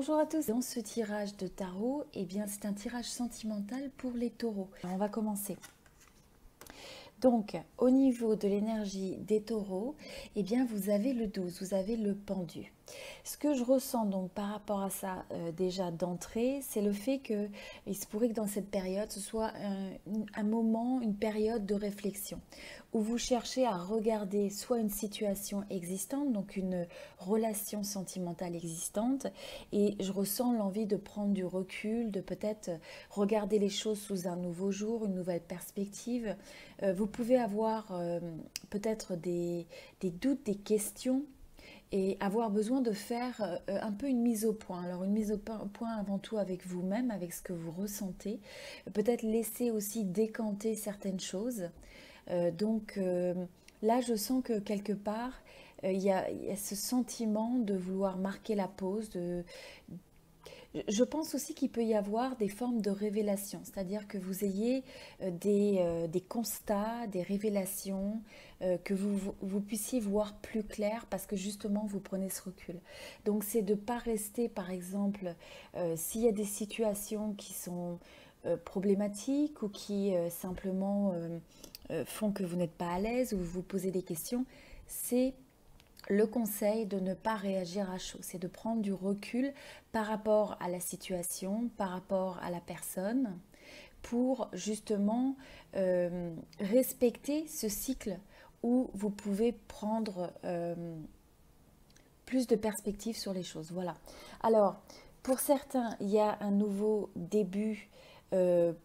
Bonjour à tous, dans ce tirage de tarot, c'est un tirage sentimental pour les taureaux. Alors, on va commencer. Donc, au niveau de l'énergie des taureaux, vous avez le 12, vous avez le pendu. Ce que je ressens donc par rapport à ça déjà d'entrée, c'est le fait que il se pourrait que dans cette période, ce soit un moment, une période de réflexion, où vous cherchez à regarder soit une situation existante, donc une relation sentimentale existante, et je ressens l'envie de prendre du recul, de peut-être regarder les choses sous un nouveau jour, une nouvelle perspective. Vous pouvez avoir peut-être des doutes, des questions et avoir besoin de faire un peu une mise au point. Alors une mise au point avant tout avec vous-même, avec ce que vous ressentez. Peut-être laisser aussi décanter certaines choses. Là, je sens que quelque part, il y a ce sentiment de vouloir marquer la pause, je pense aussi qu'il peut y avoir des formes de révélation, c'est-à-dire que vous ayez des constats, des révélations, que vous puissiez voir plus clair parce que justement vous prenez ce recul. Donc c'est de ne pas rester, par exemple, s'il y a des situations qui sont problématiques ou qui simplement font que vous n'êtes pas à l'aise ou vous vous posez des questions, c'est le conseil de ne pas réagir à chaud, c'est de prendre du recul par rapport à la situation, par rapport à la personne, pour justement respecter ce cycle où vous pouvez prendre plus de perspective sur les choses. Voilà. Alors, pour certains, il y a un nouveau début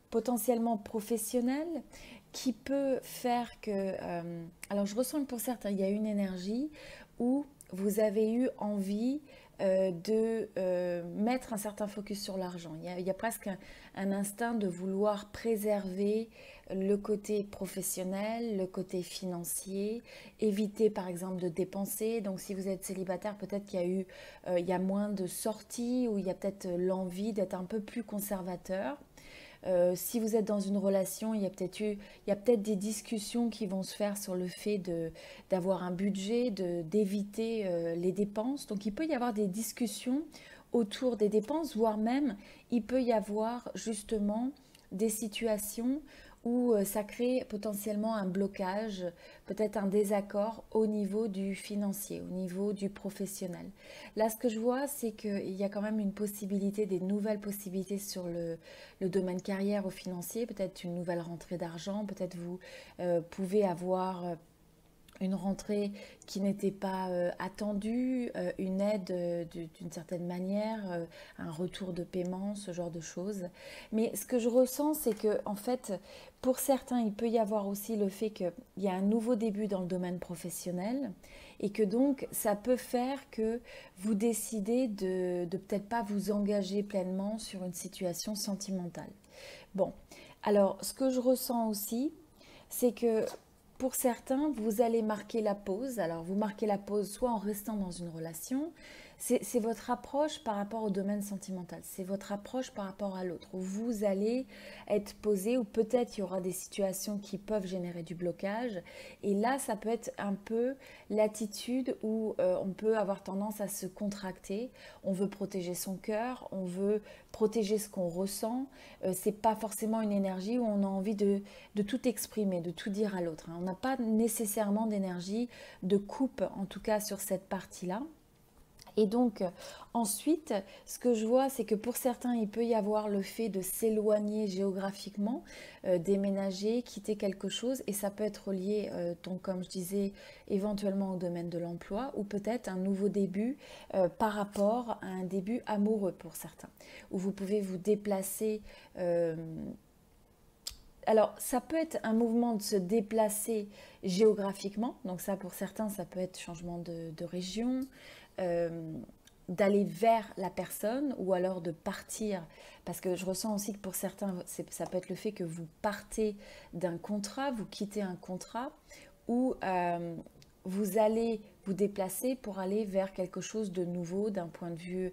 potentiellement professionnel qui peut faire que... alors, je ressens que pour certains, il y a une énergie où vous avez eu envie de mettre un certain focus sur l'argent. Il y a presque un instinct de vouloir préserver le côté professionnel, le côté financier, éviter par exemple de dépenser. Donc si vous êtes célibataire, peut-être qu'il y a eu, il y a moins de sorties ou il y a peut-être l'envie d'être un peu plus conservateur. Si vous êtes dans une relation, il y a peut-être des discussions qui vont se faire sur le fait d'avoir un budget, d'éviter les dépenses. Donc il peut y avoir des discussions autour des dépenses, voire même il peut y avoir justement des situations où ça crée potentiellement un blocage, peut-être un désaccord au niveau du financier, au niveau du professionnel. Là, ce que je vois, c'est qu'il y a quand même une possibilité, des nouvelles possibilités sur le domaine carrière ou financier, peut-être une nouvelle rentrée d'argent, peut-être vous pouvez avoir une rentrée qui n'était pas attendue, une aide d'une certaine manière, un retour de paiement, ce genre de choses. Mais ce que je ressens, c'est que en fait, pour certains, il peut y avoir aussi le fait qu'il y a un nouveau début dans le domaine professionnel et que donc ça peut faire que vous décidez de peut-être pas vous engager pleinement sur une situation sentimentale. Bon, alors ce que je ressens aussi, c'est que pour certains, vous allez marquer la pause. Alors, vous marquez la pause soit en restant dans une relation, c'est votre approche par rapport au domaine sentimental, c'est votre approche par rapport à l'autre. Vous allez être posé ou peut-être il y aura des situations qui peuvent générer du blocage. Et là, ça peut être un peu l'attitude où on peut avoir tendance à se contracter. On veut protéger son cœur, on veut protéger ce qu'on ressent. C'est pas forcément une énergie où on a envie de tout exprimer, de tout dire à l'autre. On n'a pas nécessairement d'énergie de coupe, en tout cas sur cette partie-là. Et donc ensuite, ce que je vois, c'est que pour certains, il peut y avoir le fait de s'éloigner géographiquement, déménager, quitter quelque chose, et ça peut être lié, donc comme je disais, éventuellement au domaine de l'emploi, ou peut-être un nouveau début par rapport à un début amoureux pour certains, où vous pouvez vous déplacer. Alors, ça peut être un mouvement de se déplacer géographiquement. Donc ça, pour certains, ça peut être changement de région, euh, d'aller vers la personne ou alors de partir. Parce que je ressens aussi que pour certains, ça peut être le fait que vous partez d'un contrat, vous quittez un contrat ou vous allez vous déplacer pour aller vers quelque chose de nouveau d'un point de vue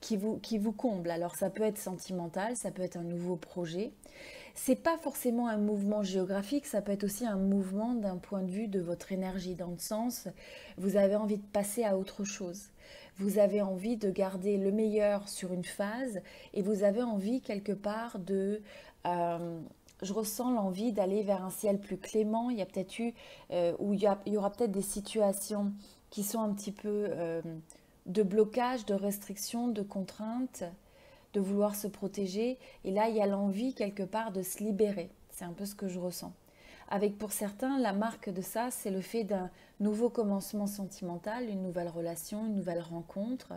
qui vous comble. Alors ça peut être sentimental, ça peut être un nouveau projet. C'est pas forcément un mouvement géographique, ça peut être aussi un mouvement d'un point de vue de votre énergie, dans le sens, vous avez envie de passer à autre chose. vous avez envie de garder le meilleur sur une phase et vous avez envie quelque part de... je ressens l'envie d'aller vers un ciel plus clément. Il y a peut-être eu, où il y aura peut-être des situations qui sont un petit peu de blocage, de restriction, de contrainte, de vouloir se protéger. Et là, il y a l'envie quelque part de se libérer. C'est un peu ce que je ressens. Avec pour certains, la marque de ça, c'est le fait d'un nouveau commencement sentimental, une nouvelle relation, une nouvelle rencontre.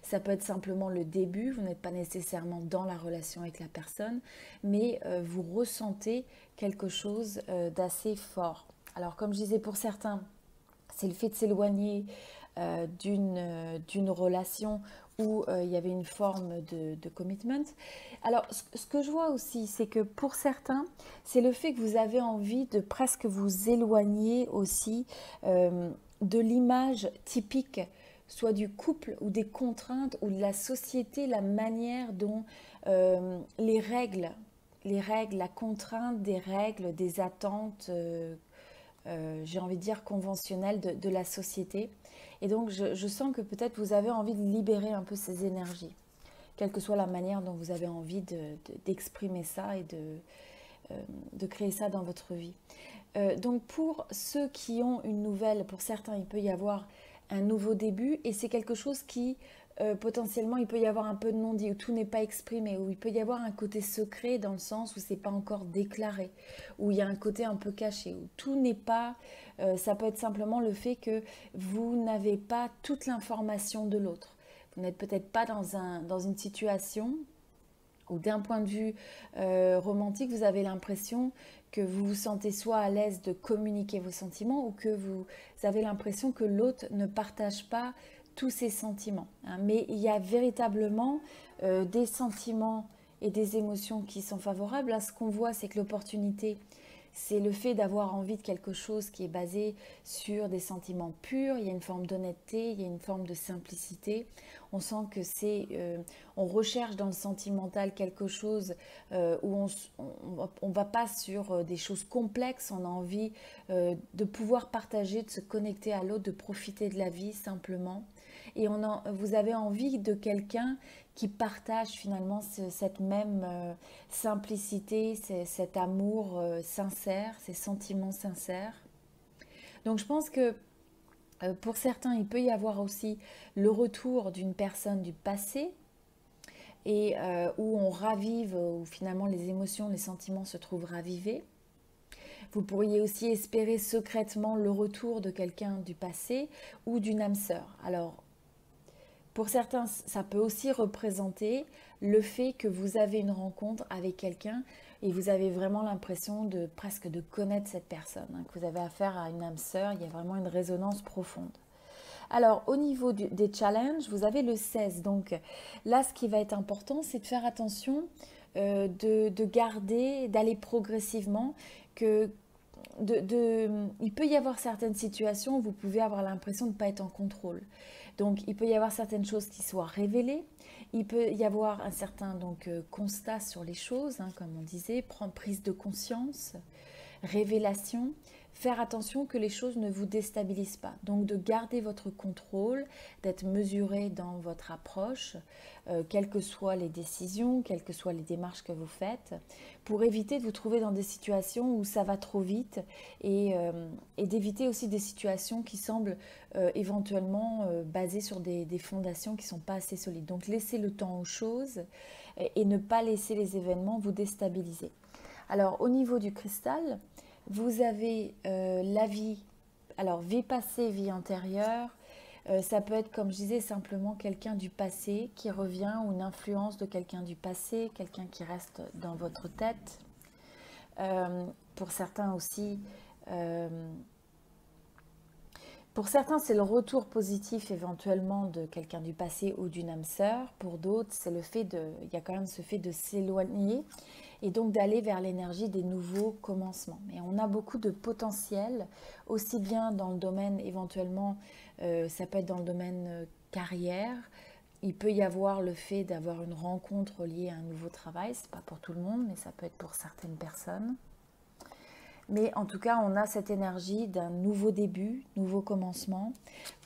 Ça peut être simplement le début, vous n'êtes pas nécessairement dans la relation avec la personne, mais vous ressentez quelque chose d'assez fort. Comme je disais, pour certains, c'est le fait de s'éloigner d'une relation où il y avait une forme de commitment. Alors, ce que je vois aussi, c'est que pour certains, c'est le fait que vous avez envie de presque vous éloigner aussi de l'image typique, soit du couple ou des contraintes ou de la société, la manière dont les règles, la contrainte des règles, des attentes, j'ai envie de dire conventionnelles de la société. Et donc, je sens que peut-être vous avez envie de libérer un peu ces énergies, quelle que soit la manière dont vous avez envie d'exprimer ça et de créer ça dans votre vie. Donc, pour ceux qui ont une nouvelle, pour certains, il peut y avoir un nouveau début et c'est quelque chose qui, potentiellement, il peut y avoir un peu de non-dit, où tout n'est pas exprimé, où il peut y avoir un côté secret dans le sens où c'est pas encore déclaré, où il y a un côté un peu caché, où tout n'est pas... ça peut être simplement le fait que vous n'avez pas toute l'information de l'autre. Vous n'êtes peut-être pas dans une situation où d'un point de vue romantique, vous avez l'impression que vous vous sentez soit à l'aise de communiquer vos sentiments ou que vous avez l'impression que l'autre ne partage pas tous ses sentiments. Mais il y a véritablement des sentiments et des émotions qui sont favorables. Là, ce qu'on voit, c'est que l'opportunité, c'est le fait d'avoir envie de quelque chose qui est basé sur des sentiments purs. Il y a une forme d'honnêteté, il y a une forme de simplicité. On sent que on recherche dans le sentimental quelque chose où on va pas sur des choses complexes. On a envie de pouvoir partager, de se connecter à l'autre, de profiter de la vie simplement. Et vous avez envie de quelqu'un qui partage finalement cette même simplicité, cet amour sincère, ces sentiments sincères. Donc je pense que pour certains, il peut y avoir aussi le retour d'une personne du passé et où on ravive, où finalement les émotions, les sentiments se trouvent ravivés. Vous pourriez aussi espérer secrètement le retour de quelqu'un du passé ou d'une âme sœur. Alors, pour certains, ça peut aussi représenter le fait que vous avez une rencontre avec quelqu'un et vous avez vraiment l'impression presque de connaître cette personne, que vous avez affaire à une âme sœur, il y a vraiment une résonance profonde. Alors, au niveau des challenges, vous avez le 16. Donc là, ce qui va être important, c'est de faire attention, de garder, d'aller progressivement, il peut y avoir certaines situations où vous pouvez avoir l'impression de ne pas être en contrôle. Donc, il peut y avoir certaines choses qui soient révélées. Il peut y avoir un certain constat sur les choses, comme on disait, prise de conscience, révélation. Faire attention que les choses ne vous déstabilisent pas. Donc, de garder votre contrôle, d'être mesuré dans votre approche, quelles que soient les décisions, quelles que soient les démarches que vous faites, pour éviter de vous trouver dans des situations où ça va trop vite et d'éviter aussi des situations qui semblent éventuellement basées sur des fondations qui ne sont pas assez solides. Donc, laissez le temps aux choses et ne pas laisser les événements vous déstabiliser. Alors, au niveau du cristal, vous avez la vie, alors vie passée, vie antérieure. Ça peut être, comme je disais, simplement quelqu'un du passé qui revient ou une influence de quelqu'un du passé, quelqu'un qui reste dans votre tête. Pour certains aussi, c'est le retour positif éventuellement de quelqu'un du passé ou d'une âme sœur. Pour d'autres, c'est il y a quand même ce fait de s'éloigner et donc d'aller vers l'énergie des nouveaux commencements. Mais on a beaucoup de potentiel, aussi bien dans le domaine éventuellement, ça peut être dans le domaine carrière. Il peut y avoir le fait d'avoir une rencontre liée à un nouveau travail. Ce n'est pas pour tout le monde, mais ça peut être pour certaines personnes. Mais en tout cas, on a cette énergie d'un nouveau début, nouveau commencement.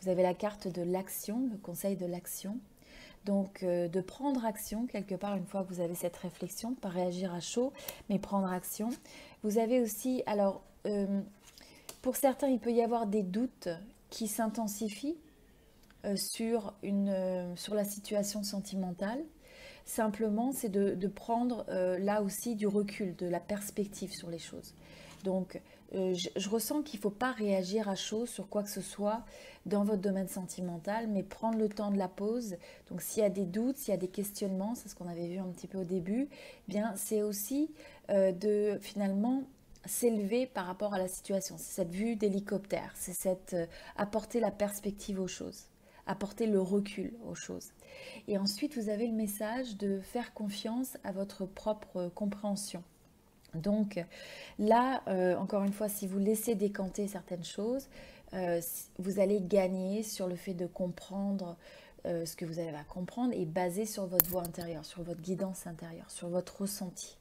Vous avez la carte de l'action, le conseil de l'action. Donc, de prendre action quelque part une fois que vous avez cette réflexion, pas réagir à chaud, mais prendre action. Vous avez aussi, alors, pour certains, il peut y avoir des doutes qui s'intensifient sur la situation sentimentale. Simplement, c'est de prendre là aussi du recul, de la perspective sur les choses. Donc, je ressens qu'il ne faut pas réagir à chaud sur quoi que ce soit dans votre domaine sentimental, mais prendre le temps de la pause. Donc, s'il y a des doutes, s'il y a des questionnements, c'est ce qu'on avait vu un petit peu au début, eh bien, c'est aussi de finalement s'élever par rapport à la situation. C'est cette vue d'hélicoptère, c'est cette apporter la perspective aux choses, apporter le recul aux choses. Et ensuite, vous avez le message de faire confiance à votre propre compréhension. Donc là, encore une fois, si vous laissez décanter certaines choses, vous allez gagner sur le fait de comprendre ce que vous avez à comprendre et basé sur votre voix intérieure, sur votre guidance intérieure, sur votre ressenti.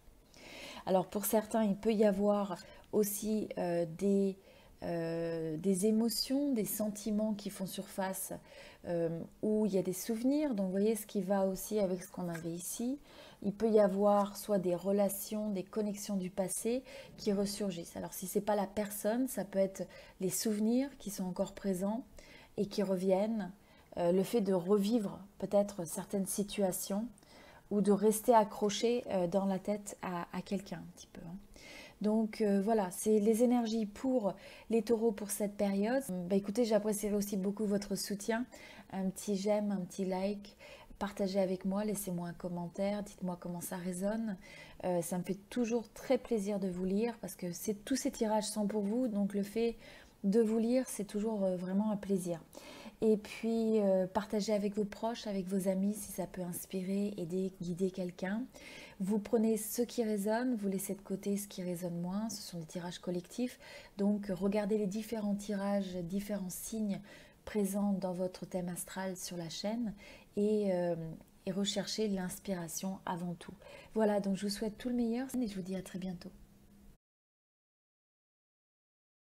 Alors pour certains, il peut y avoir aussi des émotions, des sentiments qui font surface, où il y a des souvenirs. Donc vous voyez ce qui va aussi avec ce qu'on avait ici. Il peut y avoir soit des relations, des connexions du passé qui ressurgissent. Alors si ce n'est pas la personne, ça peut être les souvenirs qui sont encore présents et qui reviennent. Le fait de revivre peut-être certaines situations ou de rester accroché dans la tête à quelqu'un un petit peu. Donc voilà, c'est les énergies pour les taureaux pour cette période. Bah, écoutez, j'apprécierais aussi beaucoup votre soutien. Un petit j'aime, un petit like. Partagez avec moi, laissez-moi un commentaire, dites-moi comment ça résonne. Ça me fait toujours très plaisir de vous lire parce que tous ces tirages sont pour vous. Donc le fait de vous lire, c'est toujours vraiment un plaisir. Et puis, partagez avec vos proches, avec vos amis, si ça peut inspirer, aider, guider quelqu'un. Vous prenez ce qui résonne, vous laissez de côté ce qui résonne moins. Ce sont des tirages collectifs. Donc, regardez les différents tirages, différents signes présents dans votre thème astral sur la chaîne et recherchez l'inspiration avant tout. Voilà, donc je vous souhaite tout le meilleur et je vous dis à très bientôt.